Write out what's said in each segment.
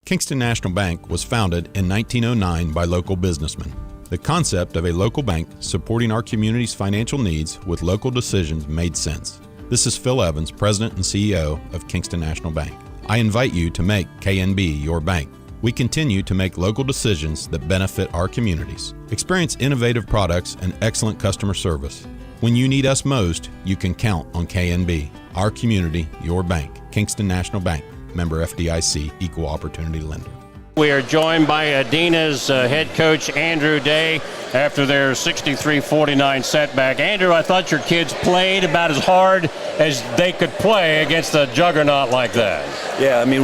Kingston National Bank was founded in 1909 by local businessmen. The concept of a local bank supporting our community's financial needs with local decisions made sense. This is Phil Evans, President and CEO of Kingston National Bank. I invite you to make KNB your bank. We continue to make local decisions that benefit our communities. Experience innovative products and excellent customer service. When you need us most, you can count on KNB, our community, your bank. Kingston National Bank, member FDIC, equal opportunity lender. We are joined by Adena's head coach, Andrew Day, after their 63-49 setback. Andrew, I thought your kids played about as hard as they could play against a juggernaut like that. Yeah, I mean,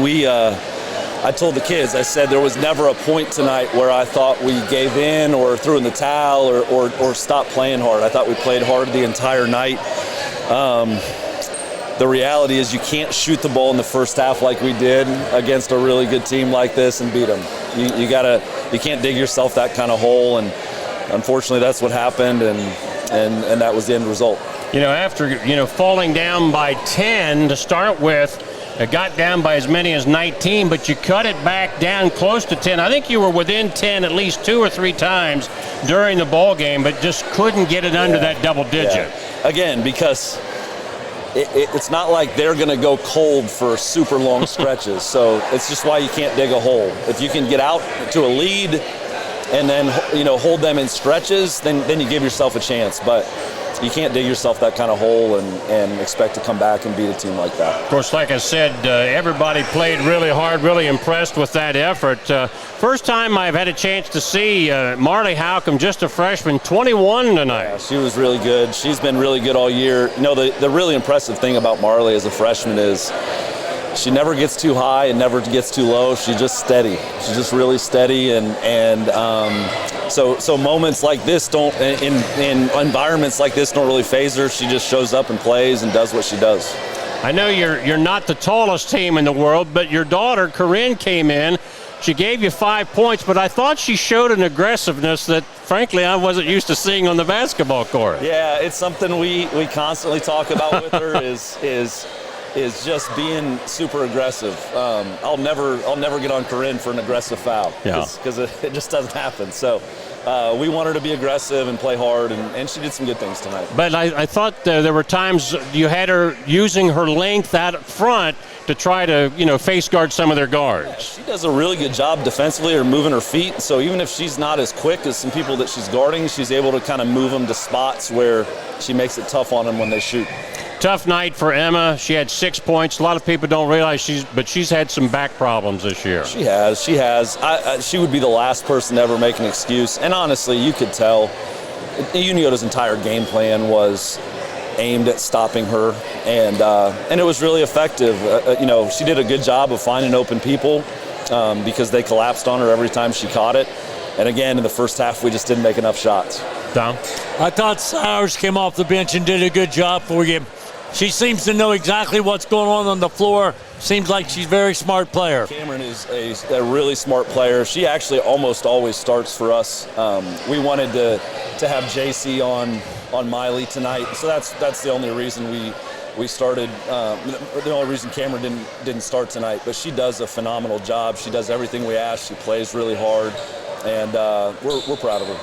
I told the kids, I said there was never a point tonight where I thought we gave in or threw in the towel or stopped playing hard. I thought we played hard the entire night. The reality is you can't shoot the ball in the first half like we did against a really good team like this and beat them. You can't dig yourself that kind of hole, and unfortunately that's what happened, and that was the end result. After falling down by 10 to start with, it got down by as many as 19, but you cut it back down close to 10. I think you were within 10 at least 2 or 3 times during the ball game, but just couldn't get it under that double digit. Yeah. Again, because it's not like they're going to go cold for super long stretches, so it's just why you can't dig a hole. If you can get out to a lead and then hold them in stretches, then you give yourself a chance. But you can't dig yourself that kind of hole and expect to come back and beat a team like that. Of course, like I said, everybody played really hard, really impressed with that effort. First time I've had a chance to see Marley Halcomb, just a freshman, 21 tonight. Yeah, she was really good. She's been really good all year. The really impressive thing about Marley as a freshman is she never gets too high and never gets too low. She's just steady. She's just really steady, so moments like this don't, in environments like this, don't really faze her. She just shows up and plays and does what she does. I know you're not the tallest team in the world, but your daughter Corinne came in. She gave you 5 points, but I thought she showed an aggressiveness that, frankly, I wasn't used to seeing on the basketball court. Yeah, it's something we constantly talk about with her is just being super aggressive. I'll never get on Corinne for an aggressive foul because it just doesn't happen. So we want her to be aggressive and play hard, and she did some good things tonight. But I thought there were times you had her using her length out front to try to face guard some of their guards. Yeah, she does a really good job defensively or moving her feet. So even if she's not as quick as some people that she's guarding, she's able to kind of move them to spots where she makes it tough on them when they shoot. Tough night for Emma. She had 6 points. A lot of people don't realize she's had some back problems this year. She has. She would be the last person to ever make an excuse. And honestly, you could tell Unioto's entire game plan was aimed at stopping her, and it was really effective. She did a good job of finding open people because they collapsed on her every time she caught it. And again, in the first half, we just didn't make enough shots. Tom? I thought Sowers came off the bench and did a good job for you. She seems to know exactly what's going on the floor. Seems like she's a very smart player. Cameron is a really smart player. She actually almost always starts for us. We wanted to have JC on Miley tonight, so that's the only reason we started. The only reason Cameron didn't start tonight, but she does a phenomenal job. She does everything we ask. She plays really hard, and we're proud of her.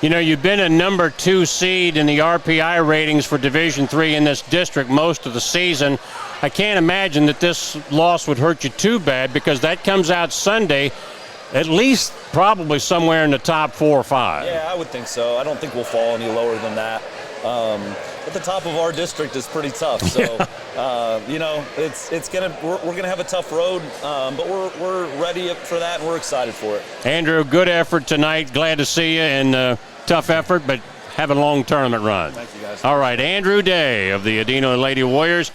You've been a number 2 seed in the RPI ratings for Division III in this district most of the season. I can't imagine that this loss would hurt you too bad because that comes out Sunday, at least probably somewhere in the top 4 or 5. Yeah, I would think so. I don't think we'll fall any lower than that. But the top of our district is pretty tough, so we're gonna have a tough road, but we're ready for that and we're excited for it. Andrew, good effort tonight. Glad to see you, and tough effort, but have a long tournament run. Thank you, guys. All right, Andrew Day of the Adena Lady Warriors.